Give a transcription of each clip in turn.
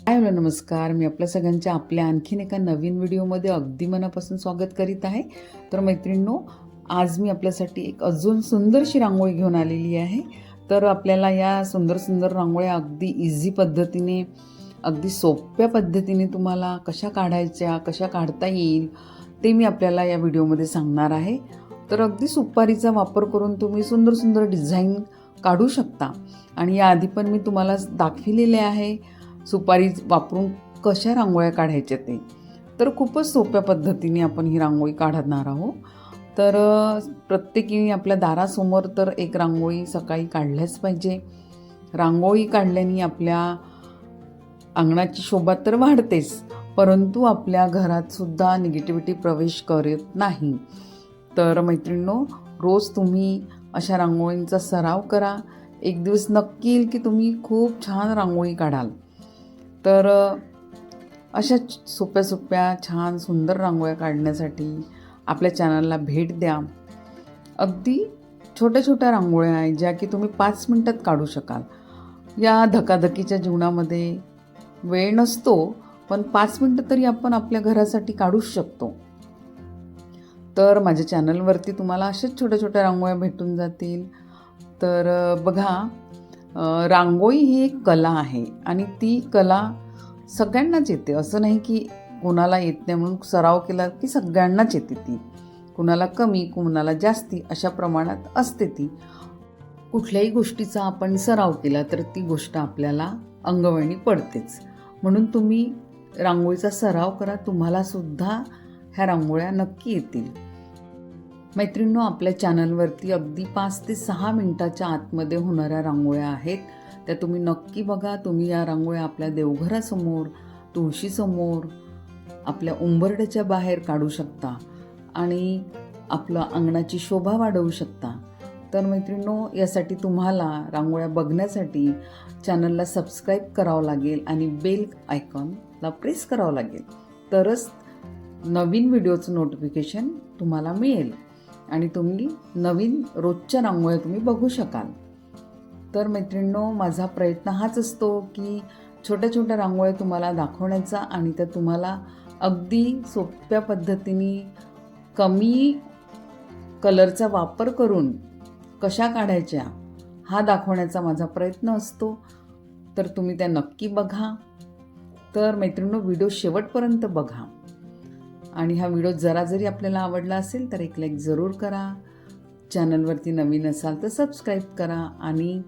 Hello नमस्कार. मी आपल्या सगळ्यांच्या आपल्या आणखीन एका नवीन व्हिडिओमध्ये अगदी मनापासून स्वागत करीत आहे. तर मैत्रिणींनो, आज मी आपल्यासाठी एक अजून सुंदरशी रांगोळी घेऊन आलेली आहे. तर आपल्याला या सुंदर सुंदर रांगोळ्या अगदी इझी पद्धतीने, अगदी सोप्या पद्धतीने तुम्हाला कशा काढायच्या, कशा काढता येईल ते मी आपल्याला या व्हिडिओमध्ये सांगणार आहे. तर अगदी सुपारीचा वापर करून तुम्ही सुंदर सुंदर डिझाईन काढू शकता. आणि याआधी पण मी तुम्हाला दाखविलेले आहे सुपारी वापरून कशा रांगोळ्या काढायच्या ते. तर खूपच सोप्या पद्धतीने आपण ही रांगोळी काढणार आहोत. तर प्रत्येकीने आपल्या दारासमोर तर एक रांगोळी सकाळी काढल्याच पाहिजे. रांगोळी काढल्याने आपल्या अंगणाची शोभा तर वाढतेच, परंतु आपल्या घरातसुद्धा निगेटिव्हिटी प्रवेश करत नाही. तर मैत्रिणींनो, रोज तुम्ही अशा रांगोळींचा सराव करा. एक दिवस नक्की येईल की तुम्ही खूप छान रांगोळी काढाल. तर अशा सोप्या सोप्या छान सुंदर रांगोळ्या काढण्यासाठी आपल्या चॅनलला भेट द्या. अगदी छोट्या छोट्या रांगोळ्या आहेत ज्या की तुम्ही 5 मिनटात काढू शकाल. या धकाधकीच्या जीवनामध्ये वेळ नसतो, पण 5 मिनटं तरी आपण आपल्या घरासाठी काढूच शकतो. तर माझ्या चॅनलवरती तुम्हाला अशाच छोट्या छोट्या रांगोळ्या भेटून जातील. तर बघा, रांगोळी ही एक कला आहे आणि ती कला सगळ्यांनाच येते. असं नाही की कोणाला येत नाही म्हणून सराव केला की सगळ्यांनाच येते ती. कुणाला कमी, कुणाला जास्ती अशा प्रमाणात असते ती. कुठल्याही गोष्टीचा आपण सराव केला तर ती गोष्ट आपल्याला अंगवळणी पडतेच. म्हणून तुम्ही रांगोळीचा सराव करा, तुम्हालासुद्धा ह्या रांगोळ्या नक्की येतील. मैत्रिणींनो, आपल्या चॅनलवरती अगदी 5 ते 6 मिनटाच्या आतमध्ये होणाऱ्या रांगोळ्या आहेत, त्या तुम्ही नक्की बघा. तुम्ही या रांगोळ्या आपल्या देवघरासमोर, तुळशीसमोर, आपल्या उंबरड्याच्या बाहेर काढू शकता आणि आपलं अंगणाची शोभा वाढवू शकता. तर मैत्रिणींनो, यासाठी तुम्हाला रांगोळ्या बघण्यासाठी चॅनलला सबस्क्राईब करावं लागेल आणि बेल आयकॉनला प्रेस करावं लागेल. तरच नवीन व्हिडिओचं नोटिफिकेशन तुम्हाला मिळेल आणि तुम्ही नवीन रोजच्या रांगोळ्या तुम्ही बघू शकाल. तर मैत्रिणींनो, माझा प्रयत्न हाच असतो की छोट्या छोट्या रांगोळ्या तुम्हाला दाखवण्याचा आणि त्या तुम्हाला अगदी सोप्या पद्धतीने कमी कलरचा वापर करून कशा काढायच्या हा दाखवण्याचा माझा प्रयत्न असतो. तर तुम्ही त्या नक्की बघा. तर मैत्रिणींनो, व्हिडिओ शेवटपर्यंत बघा आणि हा व्हिडिओ जरी आपल्याला आवडला असेल तर एक लाईक जरूर करा. चॅनलवरती नवीन असाल तर सबस्क्राईब करा आणि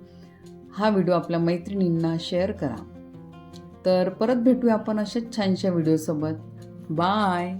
हा व्हिडिओ आपल्या मैत्रिणींना शेअर करा. तर परत भेटूया आपण अशाच छानशा व्हिडिओसोबत. बाय.